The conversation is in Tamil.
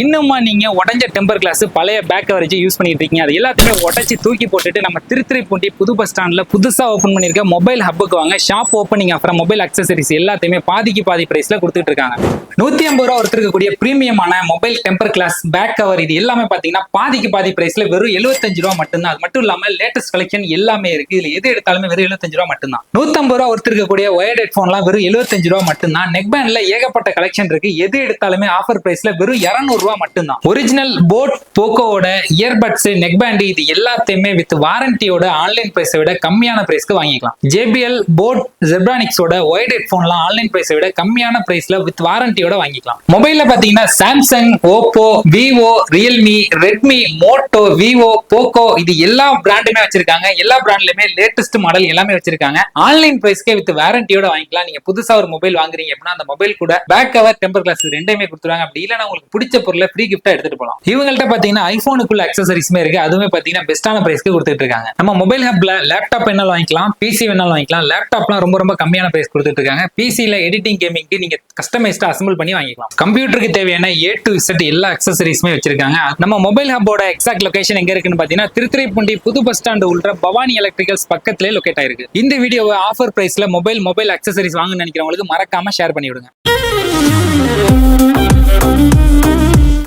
இன்னுமா நீங்க உடஞ்ச டெம்பர் கிளாஸ் பழைய பேக் கவரேஜ் யூஸ் பண்ணிட்டு இருக்கீங்க? அது எல்லாத்தையுமே உடச்சி தூக்கி போட்டுட்டு நம்ம திருத்துறைப்பூண்டி புது பஸ் ஸ்டாண்ட்ல புதுசா ஓபன் பண்ணிருக்க மொபைல் ஹப்புக்கு வாங்க. ஷாப் ஓப்பனிங் அப்புறம் மொபைல் அக்சசரிஸ் எல்லாத்தையுமே பாதிக்கு பாதி பிரைஸ்ல கொடுத்துட்டு இருக்காங்க. 150 ரூபா இருக்கக்கூடிய பிரீமியமான mobile temper glass back cover இது எல்லாமே பாத்தீங்கன்னா பாதிக்கு பாதி பிரைஸ்ல வெறும் 75 ரூபா மட்டும்தான். அது மட்டும் இல்லாம லேட்டஸ்ட் கலெக்ஷன் எல்லாமே இருக்கு. இதுல எது எடுத்தாலுமே வெறும் 75 ரூபா மட்டும்தான். 150 ரூபா இருக்கக்கூடிய ஒயர்ட் ஹெட்போன்லாம் வெறும் 75 ரூபா மட்டும்தான். நெக் பேண்ட்ல ஏகப்பட்ட கலெக்ஷன் இருக்கு. எது எடுத்தாலுமே ஆஃபர் பிரைஸ்ல வெறும் 200 ரூபா மட்டும்தான். ஒரிஜினல் போட் போக்கோவோட இயர்பட்ஸ் நெக் பேண்ட் இது எல்லாத்தையுமே வித் வாரண்டியோட ஆன்லைன் பிரைஸை விட கம்மியான பிரைஸ்க்கு வாங்கிக்கலாம். JBL போட் ஜெப்ரானிக்ஸோட ஒயர்ட் ஹெட்போன்லாம் ஆன்லைன் பிரைஸை விட கம்மியான பிரைஸ்ல வித் வாரண்டியோட வாங்கிக்கலாம். மொபைல்ல பாத்தீங்கன்னா Samsung, Oppo, Vivo, Realme, Redmi, Moto, Vivo, Poco இது எல்லா பிராண்டுமே வச்சிருக்காங்க. எல்லா பிராண்ட்லயுமே லேட்டஸ்ட் மாடல் எல்லாமே வச்சிருக்காங்க. ஆன்லைன் பிரைஸ்க்கே வித் வாரண்டியோட வாங்கிக்கலாம். நீங்க புதுசா ஒரு மொபைல் வாங்குறீங்க அப்படின்னா அந்த மொபைல் கூட பேக் கவர் டெம்பர் கிளாஸ் ரெண்டுமே கொடுத்துருவாங்க. அப்படி இல்லைன்னா உங்களுக்கு பிடிச்ச பொருளை ஃப்ரீ கிஃப்டா எடுத்துட்டு போலாம். இவங்கள்ட்ட பாத்தீங்கன்னா ஐபோனுக்குள்ள அக்சசரிஸ்மே இருக்கு. அதுவுமே பாத்தீங்கன்னா பெஸ்டான பிரைஸ்க்கு கொடுத்துட்டு இருக்காங்க. நம்ம மொபைல் ஹப்ல லேப்டாப் வேணாலும் வாங்கிக்கலாம், பிசி வேணாலும் வாங்கிக்கலாம். லேப்டாப்லாம் ரொம்ப கம்மியான பிரைஸ் கொடுத்துட்டு இருக்காங்க. பிசில எடிட்டிங் கேமிங்க்கு நீங்க கஸ்டமைஸ்டா அசெம்பிள் பண்ணி வாங்கிக்கலாம். கம்ப்யூட்டருக்கு தேவையான A to Z எல்லா அக்சசரிஸ்மே வச்சிருக்காங்க. நம்ம மொபைல் ஹப்போட எக்ஸாக்ட் லொகேஷன் எங்க இருக்குன்னு பாத்தீங்கன்னா திருத்துறைப்பூண்டி புது பஸ் ஸ்டாண்ட் உள்ள பவானி எலக்ட்ரிக்கல்ஸ் பக்கத்திலே லொகேட் ஆயிருக்கு. இந்த வீடியோவை ஆஃபர் பிரைஸ்ல மொபைல் அக்சசரிஸ் வாங்கணும்னு நினைக்கிறவங்களுக்கு மறக்காம ஷேர் பண்ணி விடுங்க.